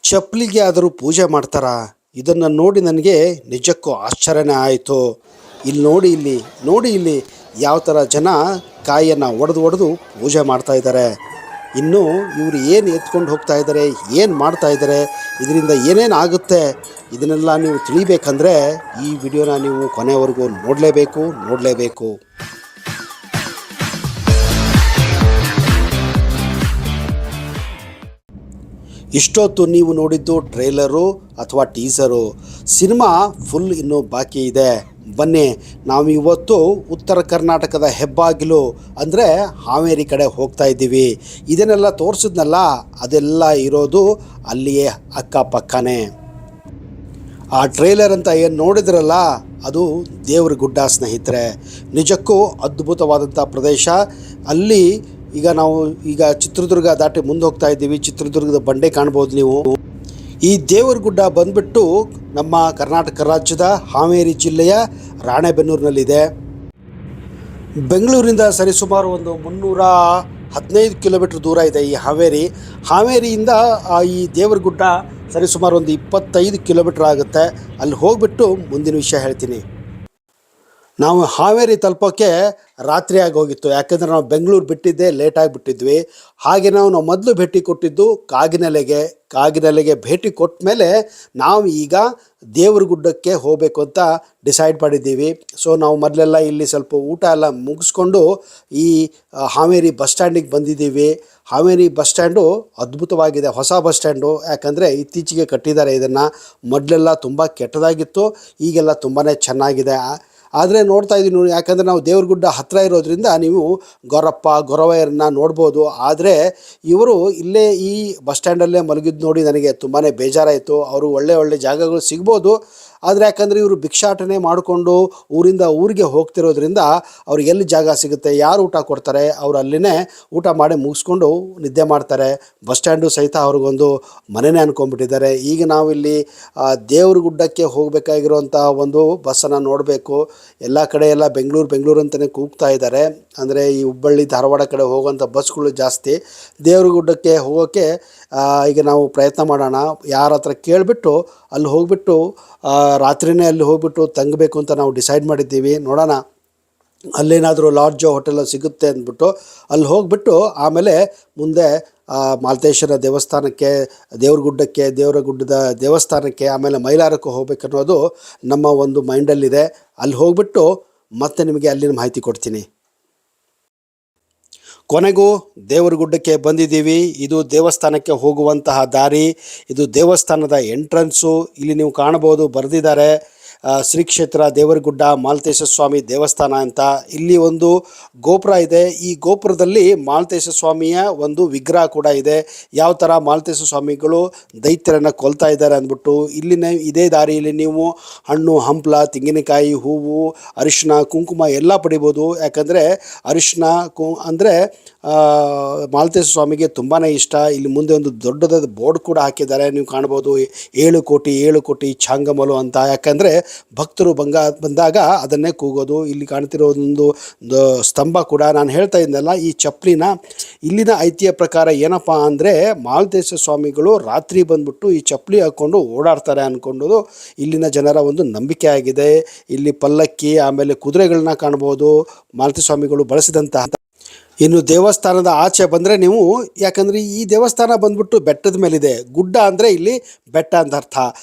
ಚಪ್ಪಲಿಗೆ ಆದರೂ ಪೂಜೆ ಮಾಡ್ತಾರಾ? ಇದನ್ನು ನೋಡಿ ನನಗೆ ನಿಜಕ್ಕೂ ಆಶ್ಚರ್ಯನೇ ಆಯಿತು. ಇಲ್ಲಿ ನೋಡಿ ಯಾವ ಥರ ಜನ ಕಾಯಿಯನ್ನು ಒಡೆದು ಪೂಜೆ ಮಾಡ್ತಾ ಇದ್ದಾರೆ. ಇನ್ನು ಇವರು ಏನು ಎತ್ಕೊಂಡು ಹೋಗ್ತಾ ಇದ್ದಾರೆ, ಏನು ಮಾಡ್ತಾ ಇದ್ದಾರೆ, ಇದರಿಂದ ಏನೇನು ಆಗುತ್ತೆ, ಇದನ್ನೆಲ್ಲ ನೀವು ತಿಳಿಬೇಕಂದ್ರೆ ಈ ವಿಡಿಯೋನ ನೀವು ಕೊನೆವರೆಗೂ ನೋಡಲೇಬೇಕು. ಇಷ್ಟೊತ್ತು ನೀವು ನೋಡಿದ್ದು ಟ್ರೇಲರು ಅಥವಾ ಟೀಸರು. ಸಿನಿಮಾ ಫುಲ್ ಇನ್ನೂ ಬಾಕಿ ಇದೆ. ಬನ್ನಿ, ನಾವು ಇವತ್ತು ಉತ್ತರ ಕರ್ನಾಟಕದ ಹೆಬ್ಬಾಗಿಲು ಅಂದರೆ ಹಾವೇರಿ ಕಡೆ ಹೋಗ್ತಾ ಇದ್ದೀವಿ. ಇದನ್ನೆಲ್ಲ ತೋರಿಸಿದ್ನಲ್ಲ, ಅದೆಲ್ಲ ಇರೋದು ಅಲ್ಲಿಯೇ ಅಕ್ಕಪಕ್ಕನೇ. ಆ ಟ್ರೇಲರ್ ಅಂತ ಏನು ನೋಡಿದ್ರಲ್ಲ, ಅದು ದೇವ್ರಗುಡ್ಡ ಸ್ನೇಹಿತರೆ. ನಿಜಕ್ಕೂ ಅದ್ಭುತವಾದಂಥ ಪ್ರದೇಶ. ಅಲ್ಲಿ ನಾವು ಚಿತ್ರದುರ್ಗ ದಾಟಿ ಮುಂದೆ ಹೋಗ್ತಾ ಇದ್ದೀವಿ. ಚಿತ್ರದುರ್ಗದ ಬಂಡೆ ಕಾಣ್ಬೋದು ನೀವು. ಈ ದೇವರಗುಡ್ಡ ಬಂದ್ಬಿಟ್ಟು ನಮ್ಮ ಕರ್ನಾಟಕ ರಾಜ್ಯದ ಹಾವೇರಿ ಜಿಲ್ಲೆಯ ರಾಣೆಬೆನ್ನೂರಿನಲ್ಲಿದೆ. ಬೆಂಗಳೂರಿಂದ ಸರಿಸುಮಾರು ಒಂದು 315 ಕಿಲೋಮೀಟ್ರ್ ದೂರ ಇದೆ ಈ ಹಾವೇರಿಯಿಂದ ಈ ದೇವರಗುಡ್ಡ ಸರಿಸುಮಾರು ಒಂದು 25 ಕಿಲೋಮೀಟ್ರ್ ಆಗುತ್ತೆ. ಅಲ್ಲಿ ಹೋಗ್ಬಿಟ್ಟು ಮುಂದಿನ ವಿಷಯ ಹೇಳ್ತೀನಿ. ನಾವು ಹಾವೇರಿ ತಲುಪೋಕ್ಕೆ ರಾತ್ರಿ ಆಗೋಗಿತ್ತು. ಯಾಕೆಂದರೆ ನಾವು ಬೆಂಗಳೂರು ಬಿಟ್ಟಿದ್ದೆ ಲೇಟಾಗಿ ಬಿಟ್ಟಿದ್ವಿ. ಹಾಗೆ ನಾವು ಮೊದಲು ಭೇಟಿ ಕೊಟ್ಟಿದ್ದು ಕಾಗಿನೆಲೆಗೆ ಭೇಟಿ ಕೊಟ್ಟ ಮೇಲೆ ನಾವು ಈಗ ದೇವರಗುಡ್ಡಕ್ಕೆ ಹೋಗಬೇಕು ಅಂತ ಡಿಸೈಡ್ ಮಾಡಿದ್ದೀವಿ. ಸೊ ನಾವು ಮೊದಲೆಲ್ಲ ಇಲ್ಲಿ ಸ್ವಲ್ಪ ಊಟ ಎಲ್ಲ ಮುಗಿಸ್ಕೊಂಡು ಈ ಹಾವೇರಿ ಬಸ್ ಸ್ಟ್ಯಾಂಡಿಗೆ ಬಂದಿದ್ದೀವಿ. ಹಾವೇರಿ ಬಸ್ ಸ್ಟ್ಯಾಂಡು ಅದ್ಭುತವಾಗಿದೆ, ಹೊಸ ಬಸ್ ಸ್ಟ್ಯಾಂಡು. ಯಾಕಂದರೆ ಇತ್ತೀಚೆಗೆ ಕಟ್ಟಿದ್ದಾರೆ ಇದನ್ನು. ಮೊದಲೆಲ್ಲ ತುಂಬ ಕೆಟ್ಟದಾಗಿತ್ತು, ಈಗೆಲ್ಲ ತುಂಬಾ ಚೆನ್ನಾಗಿದೆ. ಆದರೆ ನೋಡ್ತಾ ಇದ್ದೀವಿ ನೋಡಿ, ಯಾಕಂದರೆ ನಾವು ದೇವರಗುಡ್ಡ ಹತ್ತಿರ ಇರೋದ್ರಿಂದ ನೀವು ಗೊರವಯ್ಯರನ್ನ ನೋಡ್ಬೋದು. ಆದರೆ ಇವರು ಇಲ್ಲೇ ಈ ಬಸ್ ಸ್ಟ್ಯಾಂಡಲ್ಲೇ ಮಲಗಿದ್ದು ನೋಡಿ ನನಗೆ ತುಂಬಾ ಬೇಜಾರಾಯಿತು. ಅವರು ಒಳ್ಳೆ ಜಾಗಗಳು ಸಿಗ್ಬೋದು, ಆದರೆ ಯಾಕಂದರೆ ಇವರು ಭಿಕ್ಷಾಟನೆ ಮಾಡಿಕೊಂಡು ಊರಿಂದ ಊರಿಗೆ ಹೋಗ್ತಿರೋದ್ರಿಂದ ಅವ್ರಿಗೆ ಎಲ್ಲಿ ಜಾಗ ಸಿಗುತ್ತೆ, ಯಾರು ಊಟ ಕೊಡ್ತಾರೆ, ಅವರು ಅಲ್ಲಿನೇ ಊಟ ಮಾಡಿ ಮುಗಿಸ್ಕೊಂಡು ನಿದ್ದೆ ಮಾಡ್ತಾರೆ. ಬಸ್ ಸ್ಟ್ಯಾಂಡು ಸಹಿತ ಅವ್ರಿಗೊಂದು ಮನೆಯೇ ಅಂದ್ಕೊಂಡ್ಬಿಟ್ಟಿದ್ದಾರೆ. ಈಗ ನಾವಿಲ್ಲಿ ದೇವರಗುಡ್ಡಕ್ಕೆ ಹೋಗಬೇಕಾಗಿರೋಂಥ ಒಂದು ಬಸ್ಸನ್ನು ನೋಡಬೇಕು. ಎಲ್ಲ ಕಡೆ ಬೆಂಗಳೂರು ಅಂತಲೇ ಕೂಗ್ತಾ ಇದ್ದಾರೆ. ಅಂದರೆ ಈ ಹುಬ್ಬಳ್ಳಿ ಧಾರವಾಡ ಕಡೆ ಹೋಗುವಂಥ ಬಸ್ಗಳು ಜಾಸ್ತಿ. ದೇವರಗುಡ್ಡಕ್ಕೆ ಹೋಗೋಕ್ಕೆ ಈಗ ನಾವು ಪ್ರಯತ್ನ ಮಾಡೋಣ. ಯಾರ ಹತ್ರ ಕೇಳಿಬಿಟ್ಟು ಅಲ್ಲಿ ಹೋಗಿಬಿಟ್ಟು ರಾತ್ರಿನೇ ಅಲ್ಲಿ ಹೋಗ್ಬಿಟ್ಟು ತಂಗಬೇಕು ಅಂತ ನಾವು ಡಿಸೈಡ್ ಮಾಡಿದ್ದೀವಿ. ನೋಡೋಣ, ಅಲ್ಲೇನಾದರೂ ಲಾಡ್ಜು ಹೋಟೆಲ್ಲ ಸಿಗುತ್ತೆ ಅಂದ್ಬಿಟ್ಟು ಅಲ್ಲಿ ಹೋಗಿಬಿಟ್ಟು ಆಮೇಲೆ ಮುಂದೆ ಮಾಲ್ತೇಶ್ವರ ದೇವಸ್ಥಾನಕ್ಕೆ, ದೇವರಗುಡ್ಡದ ದೇವಸ್ಥಾನಕ್ಕೆ, ಆಮೇಲೆ ಮೈಲಾರಕ್ಕೂ ಹೋಗ್ಬೇಕನ್ನೋದು ನಮ್ಮ ಒಂದು ಮೈಂಡಲ್ಲಿದೆ. ಅಲ್ಲಿ ಹೋಗ್ಬಿಟ್ಟು ಮತ್ತೆ ನಿಮಗೆ ಅಲ್ಲಿನ ಮಾಹಿತಿ ಕೊಡ್ತೀನಿ. ಕೊನೆಗೂ ದೇವರಗುಡ್ಡಕ್ಕೆ ಬಂದಿದ್ದೀವಿ. ಇದು ದೇವಸ್ಥಾನಕ್ಕೆ ಹೋಗುವಂತಹ ದಾರಿ. ಇದು ದೇವಸ್ಥಾನದ ಎಂಟ್ರೆನ್ಸು. ಇಲ್ಲಿ ನೀವು ಕಾಣಬಹುದು, ಬರೆದಿದ್ದಾರೆ ಶ್ರೀ ಕ್ಷೇತ್ರ ದೇವರಗುಡ್ಡ ಮಾಲ್ತೇಶ ಸ್ವಾಮಿ ದೇವಸ್ಥಾನ ಅಂತ. ಇಲ್ಲಿ ಒಂದು ಗೋಪುರ ಇದೆ. ಈ ಗೋಪುರದಲ್ಲಿ ಮಾಲ್ತೇಶ ಸ್ವಾಮಿಯ ಒಂದು ವಿಗ್ರಹ ಕೂಡ ಇದೆ. ಯಾವ ಥರ ಮಾಲ್ತೇಶ ಸ್ವಾಮಿಗಳು ದೈತ್ಯರನ್ನು ಕೊಲ್ತಾ ಇದ್ದಾರೆ ಅಂದ್ಬಿಟ್ಟು ಇದೇ ದಾರಿಯಲ್ಲಿ ನೀವು ಹಣ್ಣು ಹಂಪಲ, ತೆಂಗಿನಕಾಯಿ, ಹೂವು, ಅರಿಶಿನ, ಕುಂಕುಮ ಎಲ್ಲ ಪಡಿಬೋದು. ಯಾಕಂದರೆ ಅರಿಶಿನ ಅಂದರೆ ಮಾಲ್ತೇಶ ಸ್ವಾಮಿಗೆ ತುಂಬಾ ಇಷ್ಟ. ಇಲ್ಲಿ ಮುಂದೆ ಒಂದು ದೊಡ್ಡದಾದ ಬೋರ್ಡ್ ಕೂಡ ಹಾಕಿದ್ದಾರೆ, ನೀವು ಕಾಣ್ಬೋದು. 7 ಕೋಟಿ ಚಾಂಗಮಲು ಅಂತ. ಯಾಕಂದರೆ ಭಕ್ತರು ಬಂದಾಗ ಅದನ್ನೇ ಕೂಗೋದು. ಇಲ್ಲಿ ಕಾಣ್ತಿರೋದೊಂದು ಸ್ತಂಭ ಕೂಡ. ನಾನು ಹೇಳ್ತಾ ಇದ್ದೆನಲ್ಲ, ಈ ಚಪ್ಪಲಿನ ಇಲ್ಲಿನ ಐತಿಹ್ಯ ಪ್ರಕಾರ ಏನಪ್ಪ ಅಂದರೆ, ಮಾಲ್ತೇಶ ಸ್ವಾಮಿಗಳು ರಾತ್ರಿ ಬಂದ್ಬಿಟ್ಟು ಈ ಚಪ್ಪಲಿ ಹಾಕ್ಕೊಂಡು ಓಡಾಡ್ತಾರೆ ಅಂದ್ಕೊಂಡು ಇಲ್ಲಿನ ಜನರ ಒಂದು ನಂಬಿಕೆ ಆಗಿದೆ. ಇಲ್ಲಿ ಪಲ್ಲಕ್ಕಿ, ಆಮೇಲೆ ಕುದುರೆಗಳನ್ನ ಕಾಣ್ಬೋದು, ಮಾಲ್ತೇಶ ಸ್ವಾಮಿಗಳು ಬಳಸಿದಂತಹ. ಇನ್ನು ದೇವಸ್ಥಾನದ ಆಚೆ ಬಂದರೆ ನೀವು, ಯಾಕಂದರೆ ಈ ದೇವಸ್ಥಾನ ಬಂದ್ಬಿಟ್ಟು ಬೆಟ್ಟದ ಮೇಲಿದೆ. ಗುಡ್ಡ ಅಂದರೆ ಇಲ್ಲಿ ಬೆಟ್ಟ ಅಂತ ಅರ್ಥ.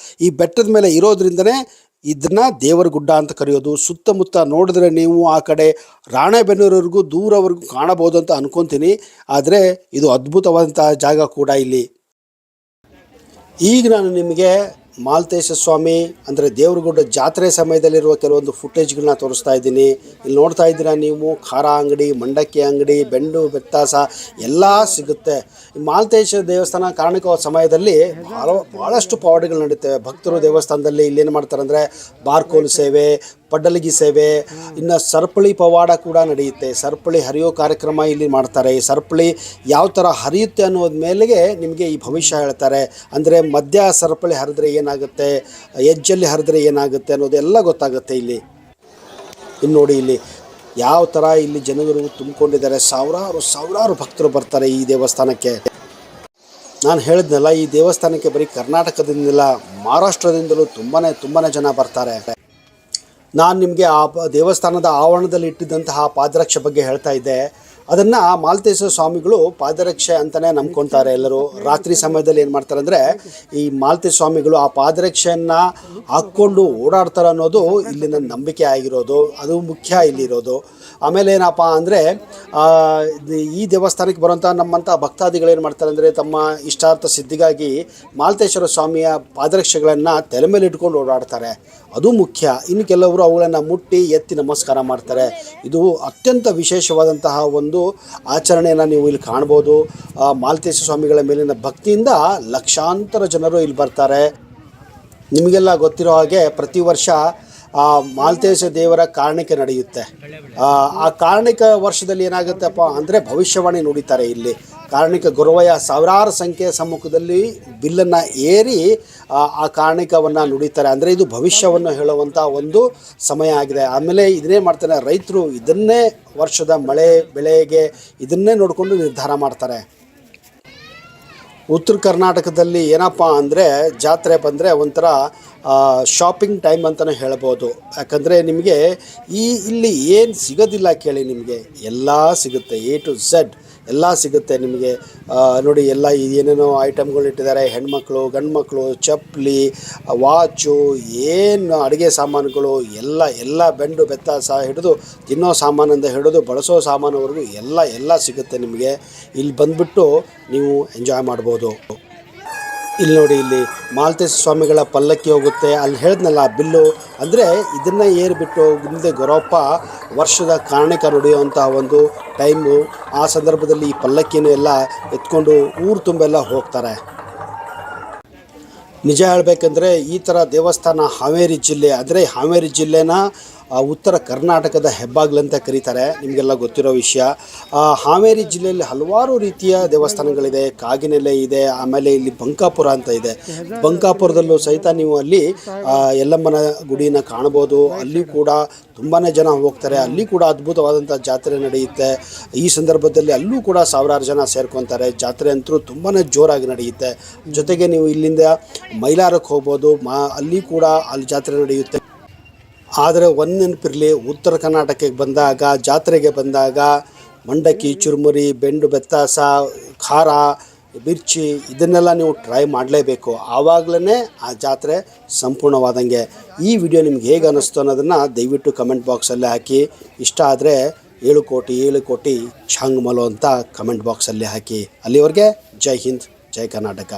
ಈ ಬೆಟ್ಟದ ಮೇಲೆ ಇರೋದ್ರಿಂದನೇ ಇದನ್ನ ದೇವರಗುಡ್ಡ ಅಂತ ಕರೆಯೋದು. ಸುತ್ತಮುತ್ತ ನೋಡಿದ್ರೆ ನೀವು ಆ ಕಡೆ ರಾಣೆಬೆನ್ನೂರವರೆಗೂ ದೂರವರೆಗೂ ಕಾಣಬಹುದು ಅಂತ ಅನ್ಕೊತೀನಿ. ಆದರೆ ಇದು ಅದ್ಭುತವಾದಂಥ ಜಾಗ ಕೂಡ ಇಲ್ಲಿ. ಈಗ ನಾನು ನಿಮಗೆ ಮಾಲ್ತೇಶ ಸ್ವಾಮಿ ಅಂದರೆ ದೇವರಗುಡ್ಡ ಜಾತ್ರೆ ಸಮಯದಲ್ಲಿರುವ ಕೆಲವೊಂದು ಫುಟೇಜ್ಗಳನ್ನ ತೋರಿಸ್ತಾ ಇದ್ದೀನಿ. ಇಲ್ಲಿ ನೋಡ್ತಾ ಇದ್ದೀರಾ ನೀವು, ಖಾರ ಅಂಗಡಿ, ಮಂಡಕ್ಕಿ ಅಂಗಡಿ, ಬೆಂಡು ಬೆತ್ತಾಸ ಎಲ್ಲ ಸಿಗುತ್ತೆ. ಮಾಲ್ತೇಶ ದೇವಸ್ಥಾನ ಕಾರಣಿಕ ಸಮಯದಲ್ಲಿ ಭಾಳಷ್ಟು ಪವಾಡಗಳು ನಡೀತವೆ. ಭಕ್ತರು ದೇವಸ್ಥಾನದಲ್ಲಿ ಇಲ್ಲೇನು ಮಾಡ್ತಾರೆ ಅಂದರೆ ಬಾರ್ಕೋಲು ಸೇವೆ, ಪಡ್ಡಲಗಿ ಸೇವೆ, ಇನ್ನು ಸರಪಳಿ ಪವಾಡ ಕೂಡ ನಡೆಯುತ್ತೆ. ಸರಪಳಿ ಹರಿಯೋ ಕಾರ್ಯಕ್ರಮ ಇಲ್ಲಿ ಮಾಡ್ತಾರೆ. ಈ ಸರಪಳಿ ಯಾವ ಥರ ಹರಿಯುತ್ತೆ ಅನ್ನೋದ ಮೇಲೆಗೆ ನಿಮಗೆ ಈ ಭವಿಷ್ಯ ಹೇಳ್ತಾರೆ. ಅಂದರೆ ಮಧ್ಯ ಸರಪಳಿ ಹರಿದ್ರೆ ಏನಾಗುತ್ತೆ, ಎಜ್ಜಲ್ಲಿ ಹರಿದ್ರೆ ಏನಾಗುತ್ತೆ ಅನ್ನೋದೆಲ್ಲ ಗೊತ್ತಾಗುತ್ತೆ ಇಲ್ಲಿ. ಇನ್ನು ನೋಡಿ ಇಲ್ಲಿ ಯಾವ ಥರ ಇಲ್ಲಿ ಜನರು ತುಂಬಿಕೊಂಡಿದ್ದಾರೆ. ಸಾವಿರಾರು ಭಕ್ತರು ಬರ್ತಾರೆ ಈ ದೇವಸ್ಥಾನಕ್ಕೆ. ನಾನು ಹೇಳಿದ್ನಲ್ಲ, ಈ ದೇವಸ್ಥಾನಕ್ಕೆ ಬರೀ ಕರ್ನಾಟಕದಿಂದಲ್ಲ, ಮಹಾರಾಷ್ಟ್ರದಿಂದಲೂ ತುಂಬಾ ಜನ ಬರ್ತಾರೆ. ನಾನು ನಿಮಗೆ ಆ ದೇವಸ್ಥಾನದ ಆವರಣದಲ್ಲಿ ಇಟ್ಟಿದ್ದಂತಹ ಪಾದರಕ್ಷೆ ಬಗ್ಗೆ ಹೇಳ್ತಾ ಇದ್ದೆ. ಅದನ್ನು ಮಾಲ್ತೇಶ್ವರ ಸ್ವಾಮಿಗಳು ಪಾದರಕ್ಷೆ ಅಂತಲೇ ನಂಬ್ಕೊತಾರೆ. ಎಲ್ಲರೂ ರಾತ್ರಿ ಸಮಯದಲ್ಲಿ ಏನು ಮಾಡ್ತಾರೆ ಅಂದರೆ, ಈ ಮಾಲ್ತೇಶ್ವರ ಸ್ವಾಮಿಗಳು ಆ ಪಾದರಕ್ಷೆಯನ್ನು ಹಾಕ್ಕೊಂಡು ಓಡಾಡ್ತಾರೆ ಅನ್ನೋದು ಇಲ್ಲಿನ ನಂಬಿಕೆ ಆಗಿರೋದು. ಅದು ಮುಖ್ಯ ಇಲ್ಲಿರೋದು. ಆಮೇಲೆ ಏನಪ್ಪ ಅಂದರೆ, ಈ ದೇವಸ್ಥಾನಕ್ಕೆ ಬರುವಂಥ ನಮ್ಮಂಥ ಭಕ್ತಾದಿಗಳೇನು ಮಾಡ್ತಾರೆ ಅಂದರೆ, ತಮ್ಮ ಇಷ್ಟಾರ್ಥ ಸಿದ್ಧಿಗಾಗಿ ಮಾಲ್ತೇಶ್ವರ ಸ್ವಾಮಿಯ ಪಾದರಕ್ಷೆಗಳನ್ನು ತಲೆ ಮೇಲೆ ಇಟ್ಕೊಂಡು ಓಡಾಡ್ತಾರೆ. ಅದು ಮುಖ್ಯ. ಇನ್ನು ಕೆಲವರು ಅವುಗಳನ್ನು ಮುಟ್ಟಿ ಎತ್ತಿ ನಮಸ್ಕಾರ ಮಾಡ್ತಾರೆ. ಇದು ಅತ್ಯಂತ ವಿಶೇಷವಾದಂತಹ ಒಂದು ಆಚರಣೆಯನ್ನು ನೀವು ಇಲ್ಲಿ ಕಾಣ್ಬೋದು. ಮಾಲ್ತೇಶ್ವರ ಸ್ವಾಮಿಗಳ ಮೇಲಿನ ಭಕ್ತಿಯಿಂದ ಲಕ್ಷಾಂತರ ಜನರು ಇಲ್ಲಿ ಬರ್ತಾರೆ. ನಿಮಗೆಲ್ಲ ಗೊತ್ತಿರೋ ಹಾಗೆ ಪ್ರತಿ ವರ್ಷ ಮಾಲ್ತೇಶ ದೇವರ ಕಾರಣಿಕೆ ನಡೆಯುತ್ತೆ. ಆ ಕಾರಣಿಕ ವರ್ಷದಲ್ಲಿ ಏನಾಗುತ್ತಪ್ಪ ಅಂದರೆ, ಭವಿಷ್ಯವಾಣಿ ನುಡಿತಾರೆ ಇಲ್ಲಿ. ಕಾರಣಿಕ ಗುರುವಯ್ಯ ಸಾವಿರಾರು ಸಂಖ್ಯೆಯ ಸಮ್ಮುಖದಲ್ಲಿ ಬಿಲ್ಲನ್ನು ಏರಿ ಆ ಕಾರಣಿಕವನ್ನು ನುಡಿತಾರೆ. ಅಂದರೆ ಇದು ಭವಿಷ್ಯವನ್ನು ಹೇಳುವಂಥ ಒಂದು ಸಮಯ ಆಗಿದೆ. ಆಮೇಲೆ ಇದನ್ನೇ ಮಾಡ್ತಾನೆ, ರೈತರು ಇದನ್ನೇ ವರ್ಷದ ಮಳೆ ಬೆಳೆಗೆ ಇದನ್ನೇ ನೋಡಿಕೊಂಡು ನಿರ್ಧಾರ ಮಾಡ್ತಾರೆ. ಉತ್ತರ ಕರ್ನಾಟಕದಲ್ಲಿ ಏನಪ್ಪ ಅಂದರೆ, ಜಾತ್ರೆ ಬಂದರೆ ಒಂಥರ ಶಾಪಿಂಗ್ ಟೈಮ್ ಅಂತಲೇ ಹೇಳ್ಬೋದು. ಯಾಕಂದರೆ ನಿಮಗೆ ಇಲ್ಲಿ ಏನು ಸಿಗೋದಿಲ್ಲ ಕೇಳಿ, ನಿಮಗೆ ಎಲ್ಲ ಸಿಗುತ್ತೆ. A to Z ಎಲ್ಲ ಸಿಗುತ್ತೆ ನಿಮಗೆ. ನೋಡಿ, ಎಲ್ಲ ಏನೇನೋ ಐಟಮ್ಗಳು ಇಟ್ಟಿದ್ದಾರೆ. ಹೆಣ್ಮಕ್ಳು, ಗಂಡು ಮಕ್ಕಳು, ಚಪ್ಪಲಿ, ವಾಚು, ಏನು ಅಡುಗೆ ಸಾಮಾನುಗಳು ಎಲ್ಲ ಬೆಂಡು ಬೆತ್ತ ಹಿಡಿದು ತಿನ್ನೋ ಸಾಮಾನಿಂದ ಹಿಡಿದು ಬಳಸೋ ಸಾಮಾನುವರೆಗೂ ಎಲ್ಲ ಸಿಗುತ್ತೆ ನಿಮಗೆ. ಇಲ್ಲಿ ಬಂದುಬಿಟ್ಟು ನೀವು ಎಂಜಾಯ್ ಮಾಡ್ಬೋದು. ಇಲ್ಲಿ ನೋಡಿ, ಇಲ್ಲಿ ಮಾಲ್ತೇಶ ಸ್ವಾಮಿಗಳ ಪಲ್ಲಕ್ಕಿ ಹೋಗುತ್ತೆ. ಅಲ್ಲಿ ಹೇಳಿದ್ನಲ್ಲ ಬಿಲ್ಲು ಅಂದರೆ, ಇದನ್ನು ಏರಿಬಿಟ್ಟು ಮುಂದೆ ಗೊರಪ್ಪ ವರ್ಷದ ಕಾರಣಿಕ ನುಡಿಯುವಂಥ ಒಂದು ಟೈಮು. ಆ ಸಂದರ್ಭದಲ್ಲಿ ಈ ಪಲ್ಲಕ್ಕಿನೂ ಎಲ್ಲ ಎತ್ಕೊಂಡು ಊರು ತುಂಬೆಲ್ಲ ಹೋಗ್ತಾರೆ. ನಿಜ ಹೇಳಬೇಕಂದ್ರೆ, ಈ ಥರ ದೇವಸ್ಥಾನ ಹಾವೇರಿ ಜಿಲ್ಲೆ ಅಂದರೆ, ಹಾವೇರಿ ಜಿಲ್ಲೆನ ಉತ್ತರ ಕರ್ನಾಟಕದ ಹೆಬ್ಬಾಗ್ಲಂತ ಕರೀತಾರೆ. ನಿಮಗೆಲ್ಲ ಗೊತ್ತಿರೋ ವಿಷಯ. ಹಾವೇರಿ ಜಿಲ್ಲೆಯಲ್ಲಿ ಹಲವಾರು ರೀತಿಯ ದೇವಸ್ಥಾನಗಳಿದೆ. ಕಾಗಿನೆಲೆ ಇದೆ, ಆಮೇಲೆ ಇಲ್ಲಿ ಬಂಕಾಪುರ ಅಂತ ಇದೆ. ಬಂಕಾಪುರದಲ್ಲೂ ಸಹಿತ ನೀವು ಅಲ್ಲಿ ಯಲ್ಲಮ್ಮನ ಗುಡಿನ ಕಾಣ್ಬೋದು. ಅಲ್ಲಿ ಕೂಡ ತುಂಬಾ ಜನ ಹೋಗ್ತಾರೆ. ಅಲ್ಲಿ ಕೂಡ ಅದ್ಭುತವಾದಂಥ ಜಾತ್ರೆ ನಡೆಯುತ್ತೆ. ಈ ಸಂದರ್ಭದಲ್ಲಿ ಅಲ್ಲೂ ಕೂಡ ಸಾವಿರಾರು ಜನ ಸೇರ್ಕೊತಾರೆ. ಜಾತ್ರೆ ಅಂತೂ ತುಂಬಾ ಜೋರಾಗಿ ನಡೆಯುತ್ತೆ. ಜೊತೆಗೆ ನೀವು ಇಲ್ಲಿಂದ ಮೈಲಾರಕ್ಕೆ ಹೋಗ್ಬೋದು. ಅಲ್ಲಿ ಕೂಡ ಅಲ್ಲಿ ಜಾತ್ರೆ ನಡೆಯುತ್ತೆ. ಆದರೆ ಒಂದು ನೆನಪಿರಲಿ, ಉತ್ತರ ಕರ್ನಾಟಕಕ್ಕೆ ಬಂದಾಗ, ಜಾತ್ರೆಗೆ ಬಂದಾಗ ಮಂಡಕ್ಕಿ, ಚುರುಮುರಿ, ಬೆಂಡು ಬೆತ್ತಾಸ, ಖಾರ, ಮಿರ್ಚಿ ಇದನ್ನೆಲ್ಲ ನೀವು ಟ್ರೈ ಮಾಡಲೇಬೇಕು. ಆವಾಗಲೇ ಆ ಜಾತ್ರೆ ಸಂಪೂರ್ಣವಾದಂಗೆ. ಈ ವಿಡಿಯೋ ನಿಮ್ಗೆ ಹೇಗೆ ಅನ್ನಿಸ್ತು ಅನ್ನೋದನ್ನು ದಯವಿಟ್ಟು ಕಮೆಂಟ್ ಬಾಕ್ಸಲ್ಲಿ ಹಾಕಿ. ಇಷ್ಟ ಆದರೆ 7 ಕೋಟಿ ಛಾಂಗ್ ಮಲೋ ಅಂತ ಕಮೆಂಟ್ ಬಾಕ್ಸಲ್ಲಿ ಹಾಕಿ. ಅಲ್ಲಿವರೆಗೆ ಜೈ ಹಿಂದ್, ಜೈ ಕರ್ನಾಟಕ.